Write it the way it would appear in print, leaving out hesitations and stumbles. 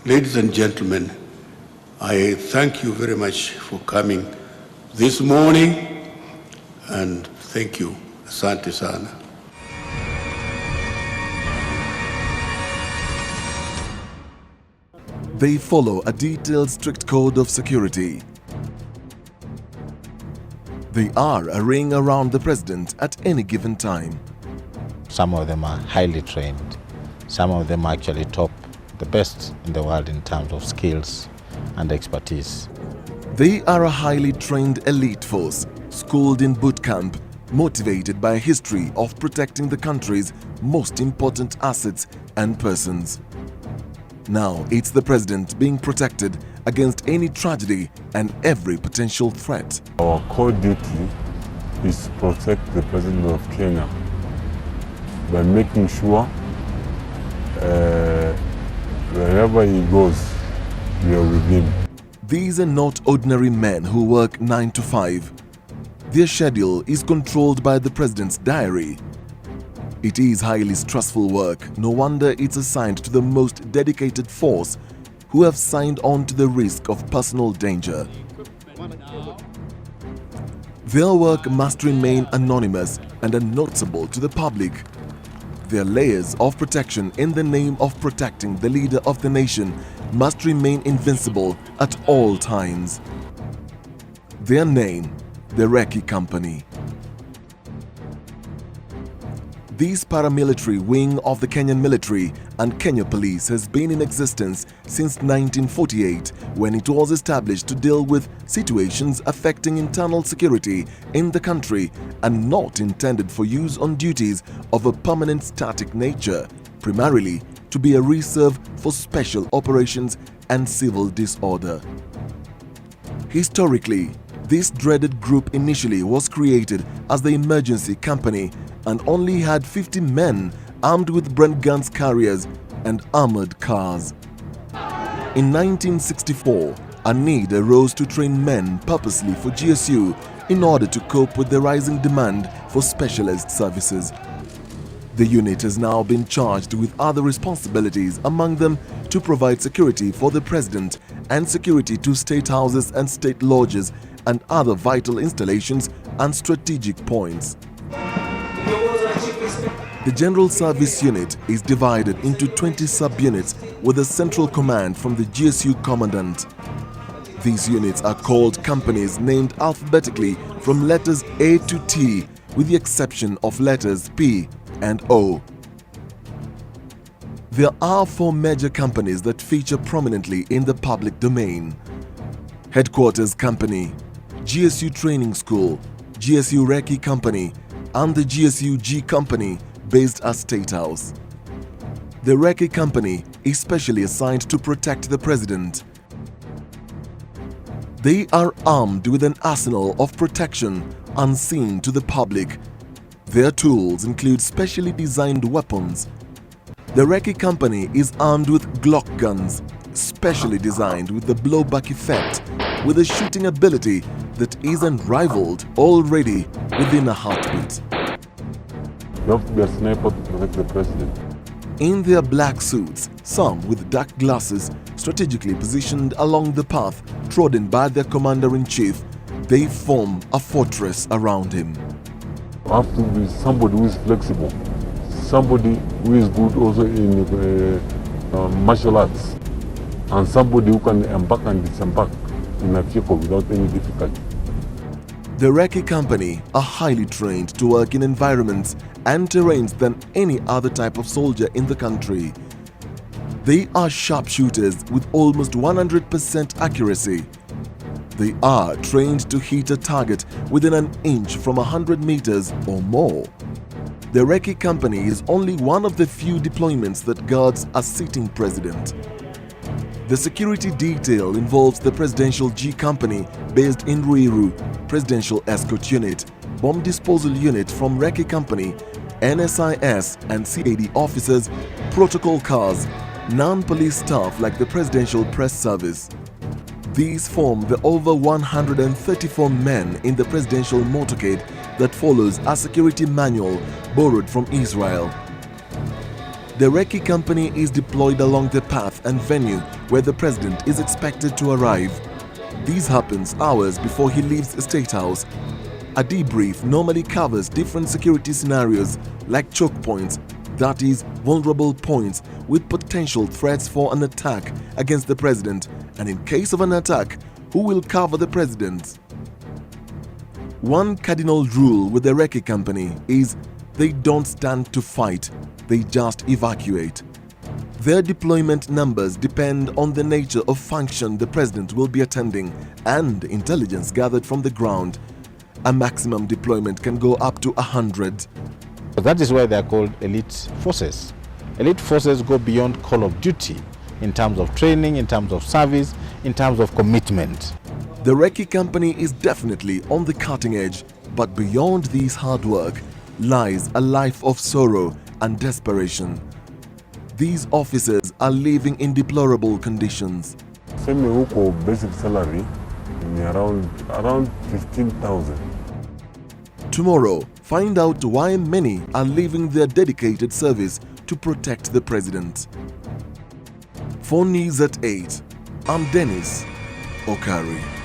Ladies and gentlemen, I thank you very much for coming this morning, and thank you. Asante sana. They follow a detailed, strict code of security. They are a ring around the president at any given time. Some of them are highly trained. Some of them are actually top, the best in the world in terms of skills and expertise. They are a highly trained elite force, schooled in boot camp, motivated by a history of protecting the country's most important assets and persons. Now it's the president being protected against any tragedy and every potential threat. Our core duty is to protect the President of Kenya by making sure wherever he goes, we are with him. These are not ordinary men who work 9 to 5. Their schedule is controlled by the president's diary. It is highly stressful work. No wonder it's assigned to the most dedicated force who have signed on to the risk of personal danger. Their work must remain anonymous and unnoticeable to the public. Their layers of protection in the name of protecting the leader of the nation must remain invincible at all times. Their name, the Recce Company. This paramilitary wing of the Kenyan military and Kenya Police has been in existence since 1948, when it was established to deal with situations affecting internal security in the country and not intended for use on duties of a permanent static nature, primarily to be a reserve for special operations and civil disorder. Historically, this dreaded group initially was created as the Emergency Company and only had 50 men armed with Brent guns carriers and armored cars. In 1964, a need arose to train men purposely for GSU in order to cope with the rising demand for specialist services. The unit has now been charged with other responsibilities, among them to provide security for the president and security to state houses and state lodges and other vital installations and strategic points. The General Service Unit is divided into 20 sub-units with a central command from the GSU Commandant. These units are called companies named alphabetically from letters A to T, with the exception of letters P and O. There are 4 major companies that feature prominently in the public domain: Headquarters Company, GSU Training School, GSU Recce Company, and the GSU G Company, based at State House. The Recce Company is specially assigned to protect the president. They are armed with an arsenal of protection unseen to the public. Their tools include specially designed weapons. The Recce Company is armed with Glock guns, specially designed with the blowback effect, with a shooting ability that is unrivaled already within a heartbeat. You have to be a sniper to protect the president. In their black suits, some with dark glasses strategically positioned along the path trodden by their commander-in-chief, they form a fortress around him. You have to be somebody who is flexible, somebody who is good also in martial arts, and somebody who can embark and disembark in a vehicle without any difficulty. The Recce Company are highly trained to work in environments and terrains than any other type of soldier in the country. They are sharpshooters with almost 100% accuracy. They are trained to hit a target within an inch from 100 meters or more. The Recce Company is only one of the few deployments that guards a sitting president. The security detail involves the Presidential G Company based in Ruiru, Presidential Escort Unit, Bomb Disposal Unit from Recce Company, NSIS and CAD officers, protocol cars, non-police staff like the Presidential Press Service. These form the over 134 men in the presidential motorcade that follows a security manual borrowed from Israel. The recce company is deployed along the path and venue where the president is expected to arrive. This happens hours before he leaves the State House. A debrief normally covers different security scenarios like choke points, that is, vulnerable points with potential threats for an attack against the president, and in case of an attack, who will cover the president. One cardinal rule with the recce company is they don't stand to fight, they just evacuate. Their deployment numbers depend on the nature of function the president will be attending and intelligence gathered from the ground. A maximum deployment can go up to 100. That is why they are called elite forces. Elite forces go beyond call of duty in terms of training, in terms of service, in terms of commitment. The recce company is definitely on the cutting edge, but beyond this hard work lies a life of sorrow and desperation. These officers are living in deplorable conditions. Same huko basic salary ni around 15,000. Tomorrow, find out why many are leaving their dedicated service to protect the president. For News at 8, I'm Dennis Okari.